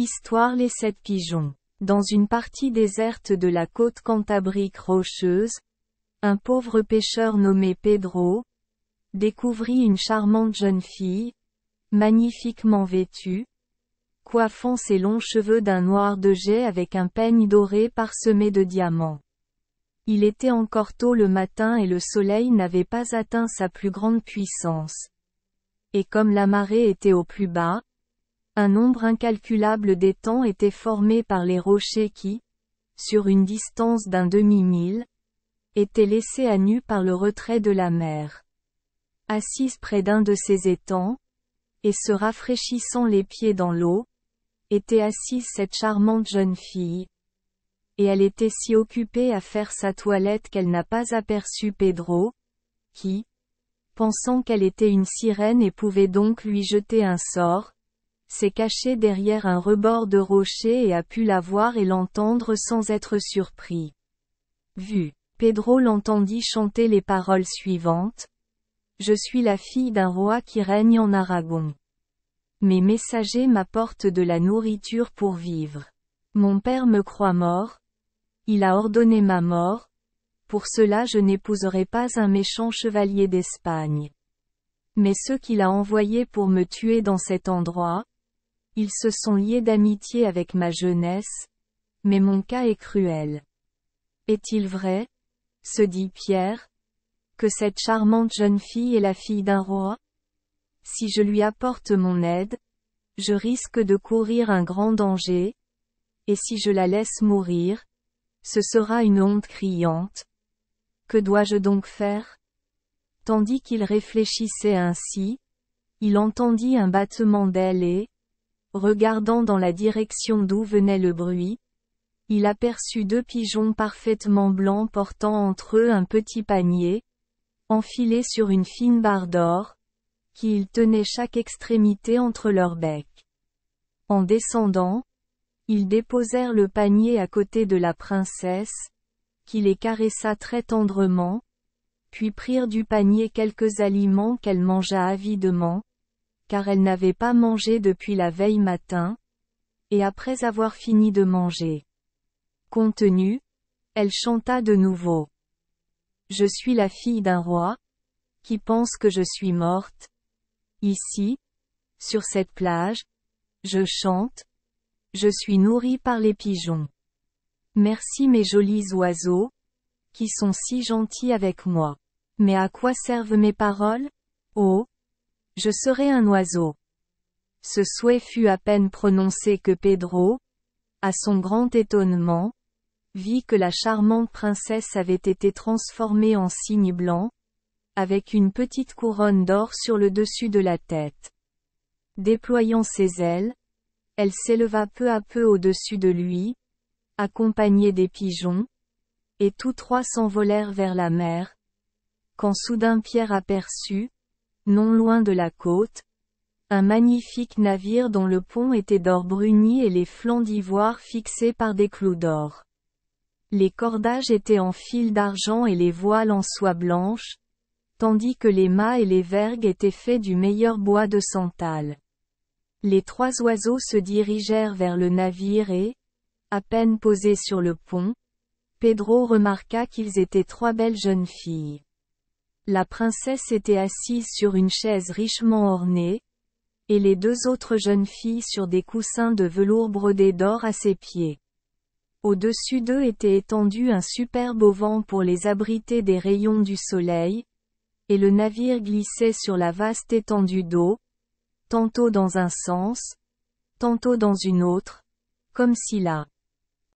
Histoire Les 7 pigeons. Dans une partie déserte de la côte cantabrique rocheuse, un pauvre pêcheur nommé Pedro découvrit une charmante jeune fille, magnifiquement vêtue, coiffant ses longs cheveux d'un noir de jais avec un peigne doré parsemé de diamants. Il était encore tôt le matin et le soleil n'avait pas atteint sa plus grande puissance. Et comme la marée était au plus bas, un nombre incalculable d'étangs était formé par les rochers qui, sur une distance d'un demi-mille, étaient laissés à nu par le retrait de la mer. Assise près d'un de ces étangs, et se rafraîchissant les pieds dans l'eau, était assise cette charmante jeune fille. Et elle était si occupée à faire sa toilette qu'elle n'a pas aperçu Pedro, qui, pensant qu'elle était une sirène et pouvait donc lui jeter un sort, s'est caché derrière un rebord de rocher et a pu la voir et l'entendre sans être surpris. Vu. Pedro l'entendit chanter les paroles suivantes. Je suis la fille d'un roi qui règne en Aragon. Mes messagers m'apportent de la nourriture pour vivre. Mon père me croit mort. Il a ordonné ma mort. Pour cela je n'épouserai pas un méchant chevalier d'Espagne. Mais ceux qu'il a envoyés pour me tuer dans cet endroit, ils se sont liés d'amitié avec ma jeunesse, mais mon cas est cruel. Est-il vrai, se dit Pierre, que cette charmante jeune fille est la fille d'un roi? Si je lui apporte mon aide, je risque de courir un grand danger, et si je la laisse mourir, ce sera une honte criante. Que dois-je donc faire? Tandis qu'il réfléchissait ainsi, il entendit un battement d'ailes et, regardant dans la direction d'où venait le bruit, il aperçut 2 pigeons parfaitement blancs portant entre eux un petit panier, enfilé sur une fine barre d'or, qui ils tenaient chaque extrémité entre leurs becs. En descendant, ils déposèrent le panier à côté de la princesse, qui les caressa très tendrement, puis prirent du panier quelques aliments qu'elle mangea avidement, car elle n'avait pas mangé depuis la veille matin, et après avoir fini de manger, contenue, elle chanta de nouveau. Je suis la fille d'un roi, qui pense que je suis morte. Ici, sur cette plage, je chante, je suis nourrie par les pigeons. Merci mes jolis oiseaux, qui sont si gentils avec moi. Mais à quoi servent mes paroles? Oh! Je serai un oiseau. Ce souhait fut à peine prononcé que Pedro, à son grand étonnement, vit que la charmante princesse avait été transformée en cygne blanc, avec une petite couronne d'or sur le dessus de la tête. Déployant ses ailes, elle s'éleva peu à peu au-dessus de lui, accompagnée des pigeons, et tous 3 s'envolèrent vers la mer, quand soudain Pierre aperçut, non loin de la côte, un magnifique navire dont le pont était d'or bruni et les flancs d'ivoire fixés par des clous d'or. Les cordages étaient en fil d'argent et les voiles en soie blanche, tandis que les mâts et les vergues étaient faits du meilleur bois de santal. Les 3 oiseaux se dirigèrent vers le navire et, à peine posés sur le pont, Pedro remarqua qu'ils étaient 3 belles jeunes filles. La princesse était assise sur une chaise richement ornée, et les 2 autres jeunes filles sur des coussins de velours brodé d'or à ses pieds. Au-dessus d'eux était étendu un superbe auvent pour les abriter des rayons du soleil, et le navire glissait sur la vaste étendue d'eau, tantôt dans un sens, tantôt dans une autre, comme si la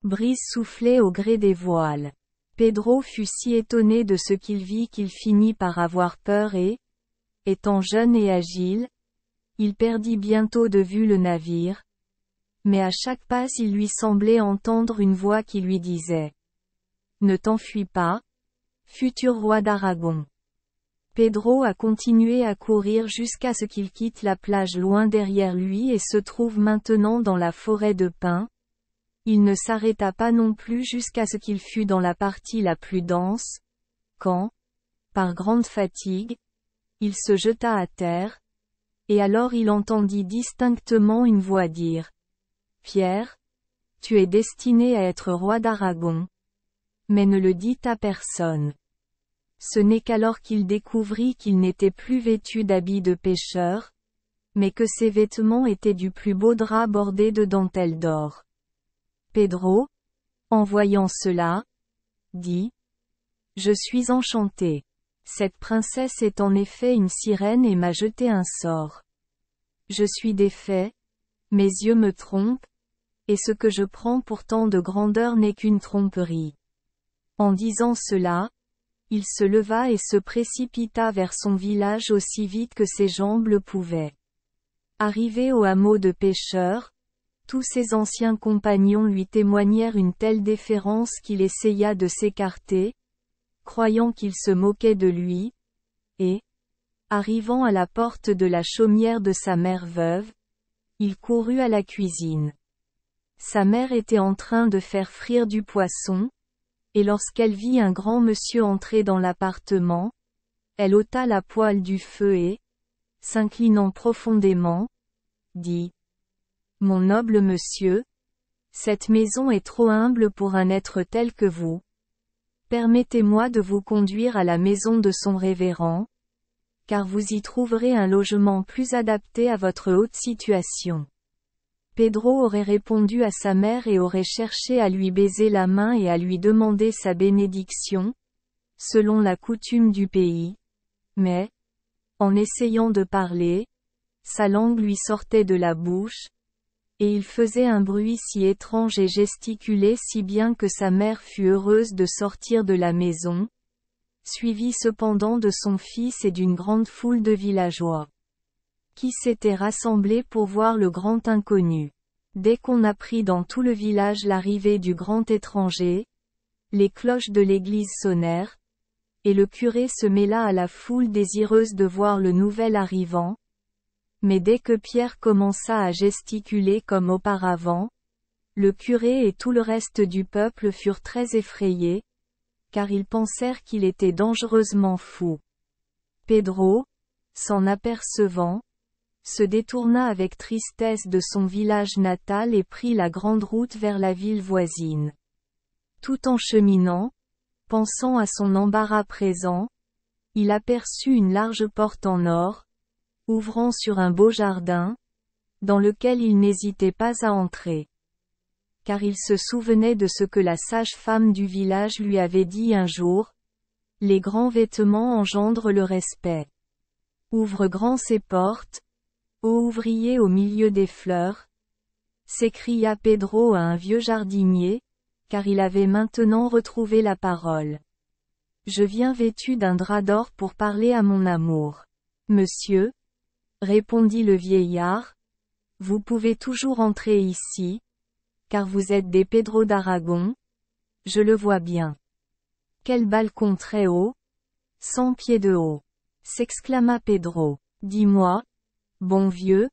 brise soufflait au gré des voiles. Pedro fut si étonné de ce qu'il vit qu'il finit par avoir peur et, étant jeune et agile, il perdit bientôt de vue le navire, mais à chaque pas il lui semblait entendre une voix qui lui disait « Ne t'enfuis pas, futur roi d'Aragon ». Pedro a continué à courir jusqu'à ce qu'il quitte la plage loin derrière lui et se trouve maintenant dans la forêt de pins. Il ne s'arrêta pas non plus jusqu'à ce qu'il fût dans la partie la plus dense, quand, par grande fatigue, il se jeta à terre, et alors il entendit distinctement une voix dire Pierre, tu es destiné à être roi d'Aragon. Mais ne le dites à personne. Ce n'est qu'alors qu'il découvrit qu'il n'était plus vêtu d'habits de pêcheur, mais que ses vêtements étaient du plus beau drap bordé de dentelles d'or. Pedro, en voyant cela, dit: Je suis enchanté. Cette princesse est en effet une sirène et m'a jeté un sort. Je suis défait, mes yeux me trompent, et ce que je prends pour tant de grandeur n'est qu'une tromperie. En disant cela, il se leva et se précipita vers son village aussi vite que ses jambes le pouvaient. Arrivé au hameau de pêcheurs, tous ses anciens compagnons lui témoignèrent une telle déférence qu'il essaya de s'écarter, croyant qu'ils se moquaient de lui, et, arrivant à la porte de la chaumière de sa mère veuve, il courut à la cuisine. Sa mère était en train de faire frire du poisson, et lorsqu'elle vit un grand monsieur entrer dans l'appartement, elle ôta la poêle du feu et, s'inclinant profondément, dit: Mon noble monsieur, cette maison est trop humble pour un être tel que vous. Permettez-moi de vous conduire à la maison de son révérend, car vous y trouverez un logement plus adapté à votre haute situation. Pedro aurait répondu à sa mère et aurait cherché à lui baiser la main et à lui demander sa bénédiction, selon la coutume du pays, mais, en essayant de parler, sa langue lui sortait de la bouche, et il faisait un bruit si étrange et gesticulait si bien que sa mère fut heureuse de sortir de la maison, suivie cependant de son fils et d'une grande foule de villageois, qui s'étaient rassemblés pour voir le grand inconnu. Dès qu'on apprit dans tout le village l'arrivée du grand étranger, les cloches de l'église sonnèrent, et le curé se mêla à la foule désireuse de voir le nouvel arrivant. Mais dès que Pierre commença à gesticuler comme auparavant, le curé et tout le reste du peuple furent très effrayés, car ils pensèrent qu'il était dangereusement fou. Pedro, s'en apercevant, se détourna avec tristesse de son village natal et prit la grande route vers la ville voisine. Tout en cheminant, pensant à son embarras présent, il aperçut une large porte en or, ouvrant sur un beau jardin, dans lequel il n'hésitait pas à entrer. Car il se souvenait de ce que la sage-femme du village lui avait dit un jour: les grands vêtements engendrent le respect. Ouvre grand ces portes, ô ouvrier au milieu des fleurs, s'écria Pedro à un vieux jardinier, car il avait maintenant retrouvé la parole. Je viens vêtu d'un drap d'or pour parler à mon amour. Monsieur, répondit le vieillard, vous pouvez toujours entrer ici, car vous êtes des Pedro d'Aragon, je le vois bien. Quel balcon très haut, 100 pieds de haut, s'exclama Pedro. Dis-moi, bon vieux,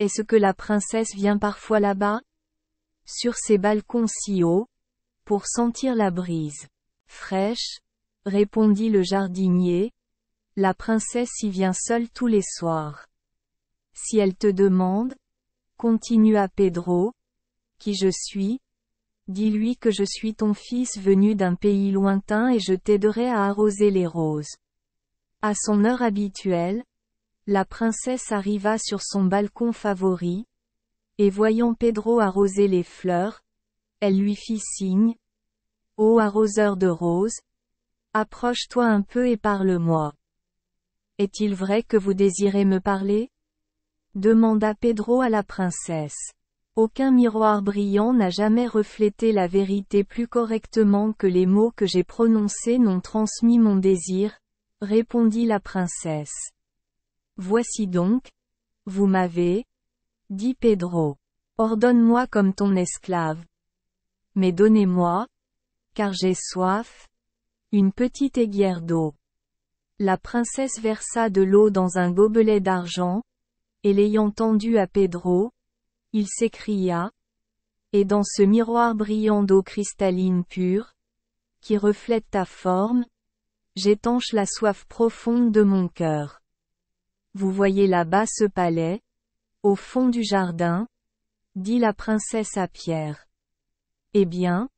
est-ce que la princesse vient parfois là-bas? Sur ces balcons si hauts, pour sentir la brise fraîche, répondit le jardinier, la princesse y vient seule tous les soirs. Si elle te demande, continua Pedro, qui je suis, dis-lui que je suis ton fils venu d'un pays lointain et je t'aiderai à arroser les roses. À son heure habituelle, la princesse arriva sur son balcon favori, et voyant Pedro arroser les fleurs, elle lui fit signe: ô arroseur de roses, approche-toi un peu et parle-moi. Est-il vrai que vous désirez me parler? Demanda Pedro à la princesse. Aucun miroir brillant n'a jamais reflété la vérité plus correctement que les mots que j'ai prononcés n'ont transmis mon désir, répondit la princesse. Voici donc, vous m'avez, dit Pedro. Ordonne-moi comme ton esclave. Mais donnez-moi, car j'ai soif, une petite aiguière d'eau. La princesse versa de l'eau dans un gobelet d'argent, et l'ayant tendue à Pedro, il s'écria: et dans ce miroir brillant d'eau cristalline pure, qui reflète ta forme, j'étanche la soif profonde de mon cœur. Vous voyez là-bas ce palais, au fond du jardin, dit la princesse à Pierre. Eh bien,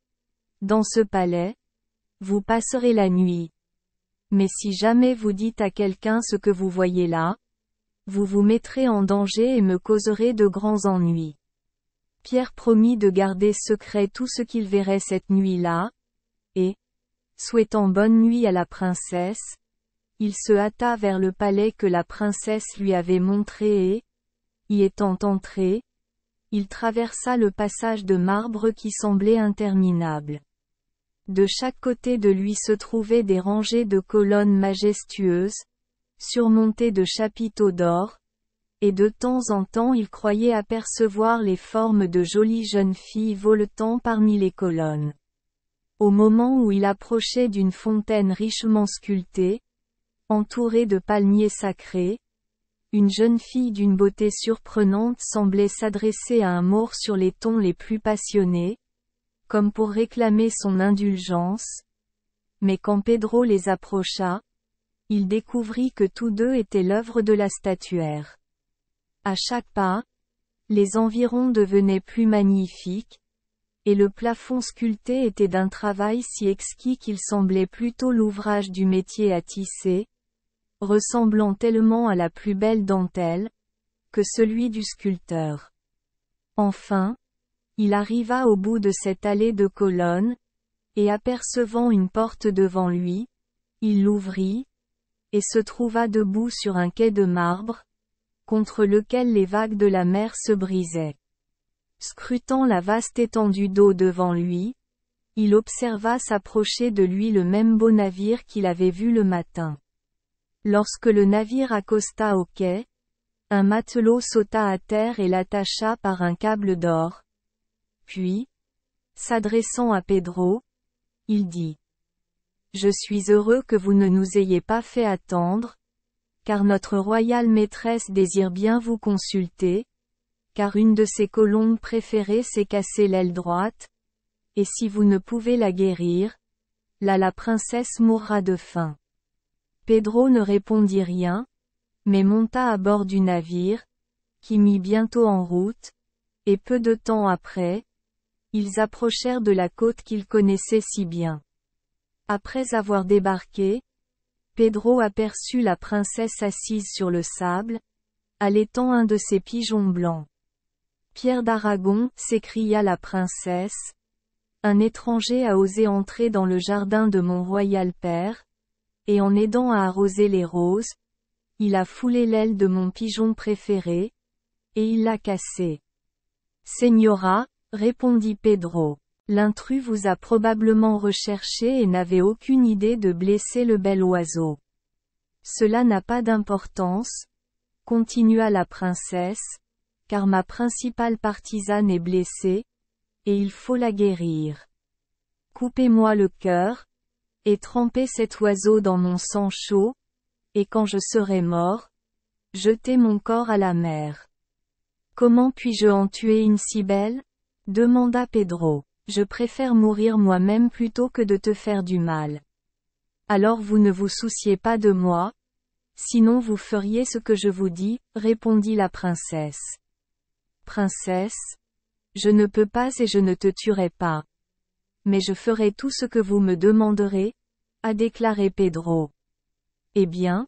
dans ce palais, vous passerez la nuit. Mais si jamais vous dites à quelqu'un ce que vous voyez là, vous vous mettrez en danger et me causerez de grands ennuis. Pierre promit de garder secret tout ce qu'il verrait cette nuit-là, et, souhaitant bonne nuit à la princesse, il se hâta vers le palais que la princesse lui avait montré et, y étant entré, il traversa le passage de marbre qui semblait interminable. De chaque côté de lui se trouvaient des rangées de colonnes majestueuses, surmontées de chapiteaux d'or, et de temps en temps il croyait apercevoir les formes de jolies jeunes filles voletant parmi les colonnes. Au moment où il approchait d'une fontaine richement sculptée, entourée de palmiers sacrés, une jeune fille d'une beauté surprenante semblait s'adresser à un Maure sur les tons les plus passionnés, comme pour réclamer son indulgence. Mais quand Pedro les approcha, il découvrit que tous deux étaient l'œuvre de la statuaire. À chaque pas, les environs devenaient plus magnifiques, et le plafond sculpté était d'un travail si exquis qu'il semblait plutôt l'ouvrage du métier à tisser, ressemblant tellement à la plus belle dentelle, que celui du sculpteur. Enfin, il arriva au bout de cette allée de colonnes, et apercevant une porte devant lui, il l'ouvrit, et se trouva debout sur un quai de marbre, contre lequel les vagues de la mer se brisaient. Scrutant la vaste étendue d'eau devant lui, il observa s'approcher de lui le même beau navire qu'il avait vu le matin. Lorsque le navire accosta au quai, un matelot sauta à terre et l'attacha par un câble d'or. Puis, s'adressant à Pedro, il dit: « Je suis heureux que vous ne nous ayez pas fait attendre, car notre royale maîtresse désire bien vous consulter, car une de ses colombes préférées s'est cassée l'aile droite, et si vous ne pouvez la guérir, là la princesse mourra de faim. » Pedro ne répondit rien, mais monta à bord du navire, qui mit bientôt en route, et peu de temps après, ils approchèrent de la côte qu'ils connaissaient si bien. Après avoir débarqué, Pedro aperçut la princesse assise sur le sable, allaitant un de ses pigeons blancs. « Pierre d'Aragon, s'écria la princesse, un étranger a osé entrer dans le jardin de mon royal père, et en aidant à arroser les roses, il a foulé l'aile de mon pigeon préféré, et il l'a cassée. »« Señora, répondit Pedro, l'intrus vous a probablement recherché et n'avait aucune idée de blesser le bel oiseau. Cela n'a pas d'importance, continua la princesse, car ma principale partisane est blessée, et il faut la guérir. Coupez-moi le cœur, et trempez cet oiseau dans mon sang chaud, et quand je serai mort, jetez mon corps à la mer. Comment puis-je en tuer une si belle ? Demanda Pedro. Je préfère mourir moi-même plutôt que de te faire du mal. Alors vous ne vous souciez pas de moi, sinon vous feriez ce que je vous dis, répondit la princesse. Princesse, je ne peux pas et je ne te tuerai pas. Mais je ferai tout ce que vous me demanderez, a déclaré Pedro. Eh bien,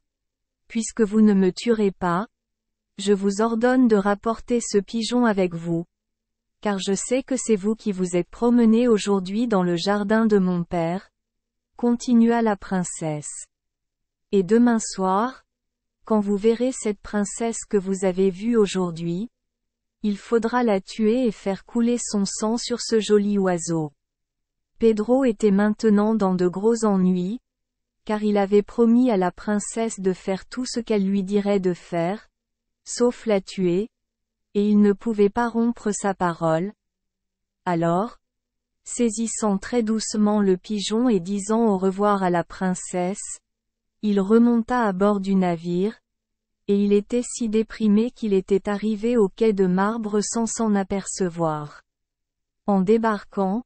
puisque vous ne me tuerez pas, je vous ordonne de rapporter ce pigeon avec vous. Car je sais que c'est vous qui vous êtes promené aujourd'hui dans le jardin de mon père, continua la princesse. Et demain soir, quand vous verrez cette princesse que vous avez vue aujourd'hui, il faudra la tuer et faire couler son sang sur ce joli oiseau. Pedro était maintenant dans de gros ennuis, car il avait promis à la princesse de faire tout ce qu'elle lui dirait de faire, sauf la tuer, et il ne pouvait pas rompre sa parole. Alors, saisissant très doucement le pigeon et disant au revoir à la princesse, il remonta à bord du navire, et il était si déprimé qu'il était arrivé au quai de marbre sans s'en apercevoir. En débarquant,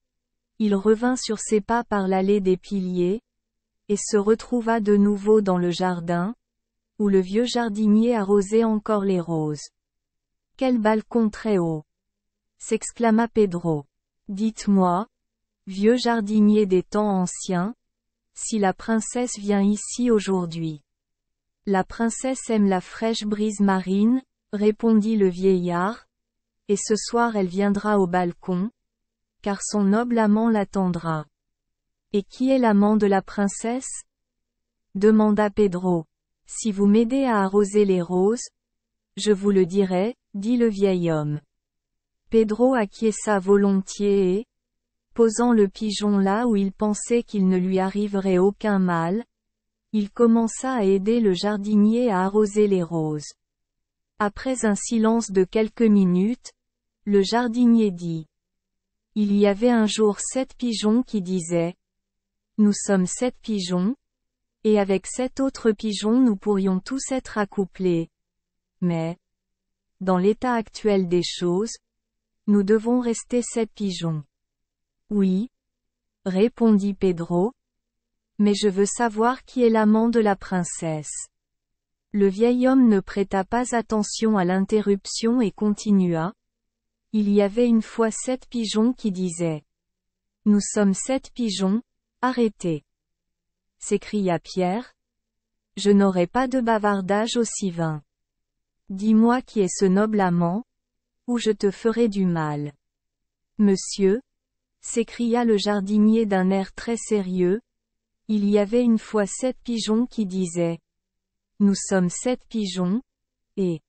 il revint sur ses pas par l'allée des piliers, et se retrouva de nouveau dans le jardin, où le vieux jardinier arrosait encore les roses. Quel balcon très haut! s'exclama Pedro. Dites-moi, vieux jardinier des temps anciens, si la princesse vient ici aujourd'hui. La princesse aime la fraîche brise marine, répondit le vieillard, et ce soir elle viendra au balcon, car son noble amant l'attendra. Et qui est l'amant de la princesse? Demanda Pedro. Si vous m'aidez à arroser les roses, je vous le dirai, dit le vieil homme. Pedro acquiesça volontiers et, posant le pigeon là où il pensait qu'il ne lui arriverait aucun mal, il commença à aider le jardinier à arroser les roses. Après un silence de quelques minutes, le jardinier dit. Il y avait un jour 7 pigeons qui disaient. Nous sommes 7 pigeons, et avec 7 autres pigeons nous pourrions tous être accouplés. Mais, dans l'état actuel des choses, nous devons rester 7 pigeons. Oui, répondit Pedro, mais je veux savoir qui est l'amant de la princesse. Le vieil homme ne prêta pas attention à l'interruption et continua. Il y avait une fois 7 pigeons qui disaient. Nous sommes 7 pigeons, arrêtez. S'écria Pierre. Je n'aurai pas de bavardage aussi vain. Dis-moi qui est ce noble amant, ou je te ferai du mal. Monsieur, s'écria le jardinier d'un air très sérieux, il y avait une fois 7 pigeons qui disaient. Nous sommes 7 pigeons, et...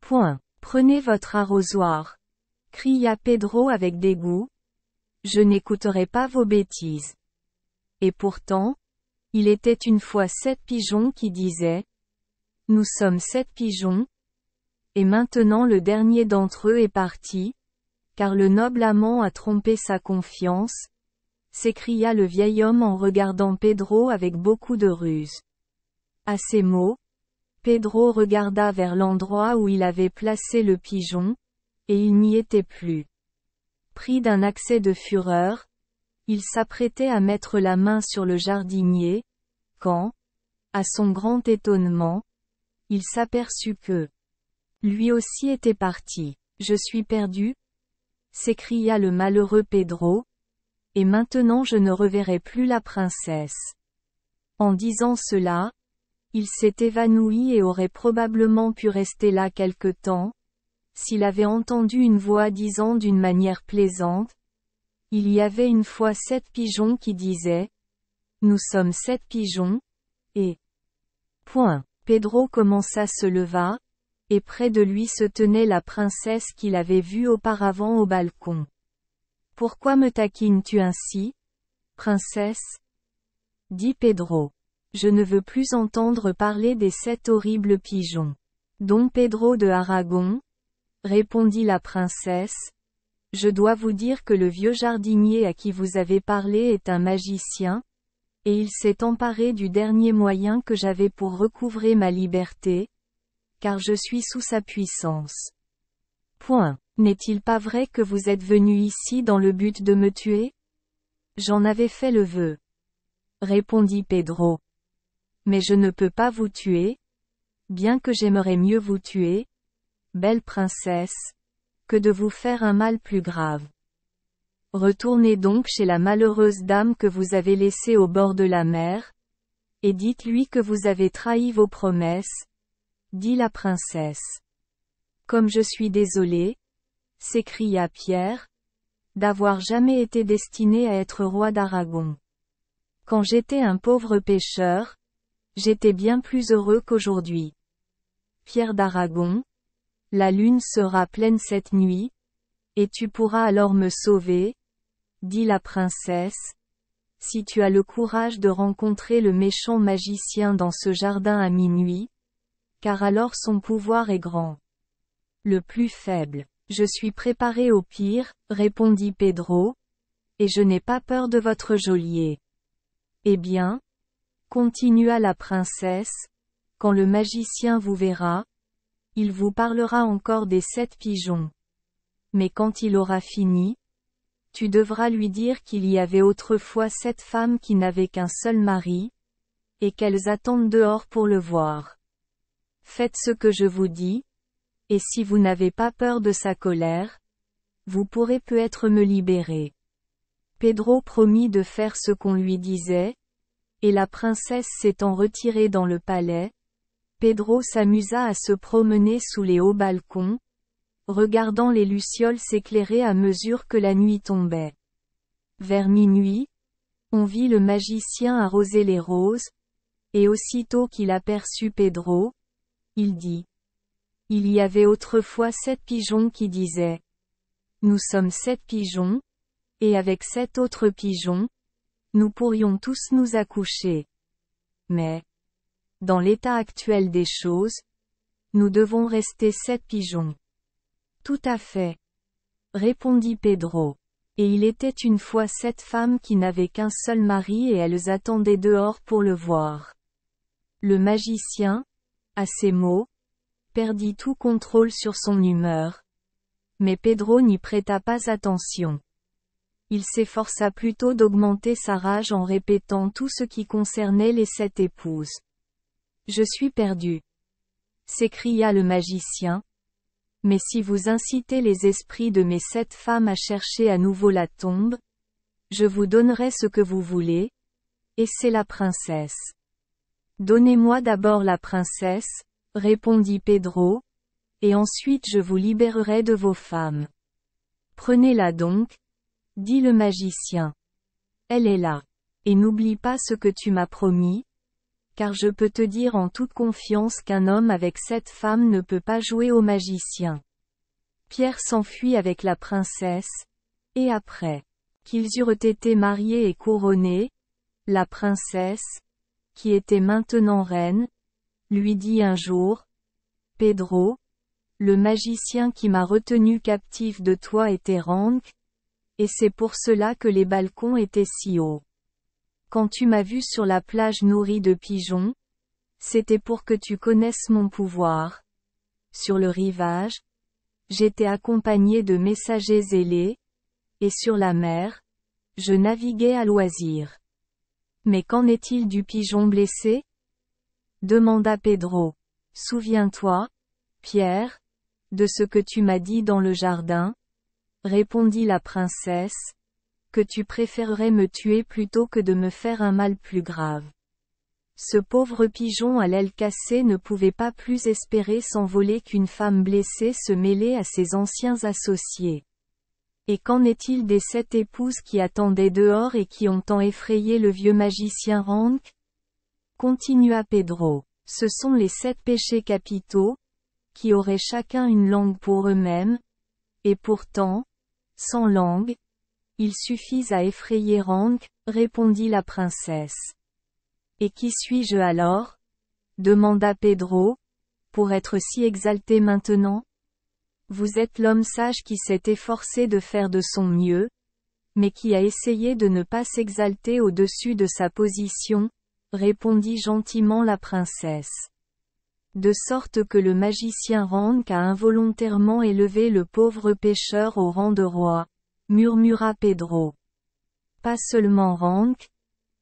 Point. Prenez votre arrosoir. Cria Pedro avec dégoût. Je n'écouterai pas vos bêtises. Et pourtant, il était une fois 7 pigeons qui disaient. Nous sommes 7 pigeons. Et maintenant le dernier d'entre eux est parti, car le noble amant a trompé sa confiance, s'écria le vieil homme en regardant Pedro avec beaucoup de ruse. À ces mots, Pedro regarda vers l'endroit où il avait placé le pigeon, et il n'y était plus. Pris d'un accès de fureur, il s'apprêtait à mettre la main sur le jardinier, quand, à son grand étonnement, il s'aperçut que lui aussi était parti. Je suis perdu, s'écria le malheureux Pedro, et maintenant je ne reverrai plus la princesse. En disant cela, il s'est évanoui et aurait probablement pu rester là quelque temps, s'il avait entendu une voix disant d'une manière plaisante. Il y avait une fois 7 pigeons qui disaient. Nous sommes 7 pigeons, et... Point. Pedro commença se leva, et près de lui se tenait la princesse qu'il avait vue auparavant au balcon. Pourquoi me taquines-tu ainsi, princesse? Dit Pedro. Je ne veux plus entendre parler des 7 horribles pigeons. Don Pedro de Aragon, répondit la princesse, je dois vous dire que le vieux jardinier à qui vous avez parlé est un magicien, et il s'est emparé du dernier moyen que j'avais pour recouvrer ma liberté, car je suis sous sa puissance. Point. N'est-il pas vrai que vous êtes venu ici dans le but de me tuer? J'en avais fait le vœu. Répondit Pedro. Mais je ne peux pas vous tuer, bien que j'aimerais mieux vous tuer, belle princesse, que de vous faire un mal plus grave. Retournez donc chez la malheureuse dame que vous avez laissée au bord de la mer, et dites-lui que vous avez trahi vos promesses, dit la princesse. Comme je suis désolé, s'écria Pierre, d'avoir jamais été destiné à être roi d'Aragon. Quand j'étais un pauvre pêcheur, j'étais bien plus heureux qu'aujourd'hui. Pierre d'Aragon, la lune sera pleine cette nuit, et tu pourras alors me sauver, dit la princesse, si tu as le courage de rencontrer le méchant magicien dans ce jardin à minuit, car alors son pouvoir est grand. Le plus faible. Je suis préparé au pire, répondit Pedro, et je n'ai pas peur de votre geôlier. Eh bien, continua la princesse, quand le magicien vous verra, il vous parlera encore des 7 pigeons. Mais quand il aura fini, tu devras lui dire qu'il y avait autrefois 7 femmes qui n'avaient qu'un seul mari, et qu'elles attendent dehors pour le voir. Faites ce que je vous dis, et si vous n'avez pas peur de sa colère, Vous pourrez peut-être me libérer. Pedro promit de faire ce qu'on lui disait, et la princesse s'étant retirée dans le palais, Pedro s'amusa à se promener sous les hauts balcons, regardant les lucioles s'éclairer à mesure que la nuit tombait. Vers minuit, on vit le magicien arroser les roses, et aussitôt qu'il aperçut Pedro, il dit: Il y avait autrefois 7 pigeons qui disaient: Nous sommes 7 pigeons, et avec 7 autres pigeons, nous pourrions tous nous accoucher. Mais, dans l'état actuel des choses, nous devons rester 7 pigeons. Tout à fait, répondit Pedro. Et il était une fois 7 femmes qui n'avaient qu'un seul mari et elles attendaient dehors pour le voir. Le magicien, à ces mots, perdit tout contrôle sur son humeur. Mais Pedro n'y prêta pas attention. Il s'efforça plutôt d'augmenter sa rage en répétant tout ce qui concernait les 7 épouses. Je suis perdu, s'écria le magicien. Mais si vous incitez les esprits de mes 7 femmes à chercher à nouveau la tombe, je vous donnerai ce que vous voulez, et c'est la princesse. Donnez-moi d'abord la princesse, répondit Pedro, et ensuite je vous libérerai de vos femmes. Prenez-la donc, dit le magicien. Elle est là. Et n'oublie pas ce que tu m'as promis, car je peux te dire en toute confiance qu'un homme avec 7 femmes ne peut pas jouer au magicien. Pierre s'enfuit avec la princesse, et après qu'ils eurent été mariés et couronnés, la princesse, qui était maintenant reine, lui dit un jour: Pedro, le magicien qui m'a retenu captif de toi était Rank, et c'est pour cela que les balcons étaient si hauts. Quand tu m'as vu sur la plage nourrie de pigeons, c'était pour que tu connaisses mon pouvoir. Sur le rivage, j'étais accompagné de messagers ailés, et sur la mer, je naviguais à loisir. Mais qu'en est-il du pigeon blessé? Demanda Pedro. Souviens-toi, Pierre, de ce que tu m'as dit dans le jardin, répondit la princesse, que tu préférerais me tuer plutôt que de me faire un mal plus grave. Ce pauvre pigeon à l'aile cassée ne pouvait pas plus espérer s'envoler qu'une femme blessée se mêlait à ses anciens associés. Et qu'en est-il des 7 épouses qui attendaient dehors et qui ont tant effrayé le vieux magicien Rank? Continua Pedro. Ce sont les 7 péchés capitaux, qui auraient chacun une langue pour eux-mêmes, et pourtant, sans langue, ils suffisent à effrayer Rank, répondit la princesse. Et qui suis-je alors? Demanda Pedro, pour être si exalté maintenant? Vous êtes l'homme sage qui s'est efforcé de faire de son mieux, mais qui a essayé de ne pas s'exalter au-dessus de sa position, répondit gentiment la princesse. De sorte que le magicien Rank a involontairement élevé le pauvre pêcheur au rang de roi, murmura Pedro. Pas seulement Rank,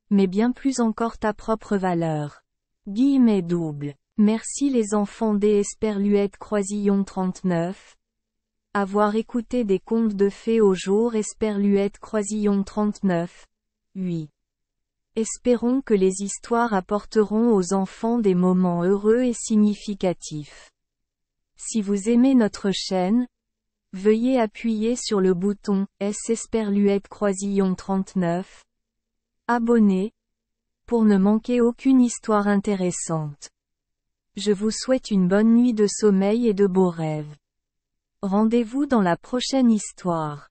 mais bien plus encore ta propre valeur. Guillemets double. Merci les enfants des Esperluette Croisillon 39. Avoir écouté des contes de fées au jour Esperluette Croisillon 39. 8. Espérons que les histoires apporteront aux enfants des moments heureux et significatifs. Si vous aimez notre chaîne, veuillez appuyer sur le bouton S Esperluette Croisillon 39. Abonner, pour ne manquer aucune histoire intéressante. Je vous souhaite une bonne nuit de sommeil et de beaux rêves. Rendez-vous dans la prochaine histoire.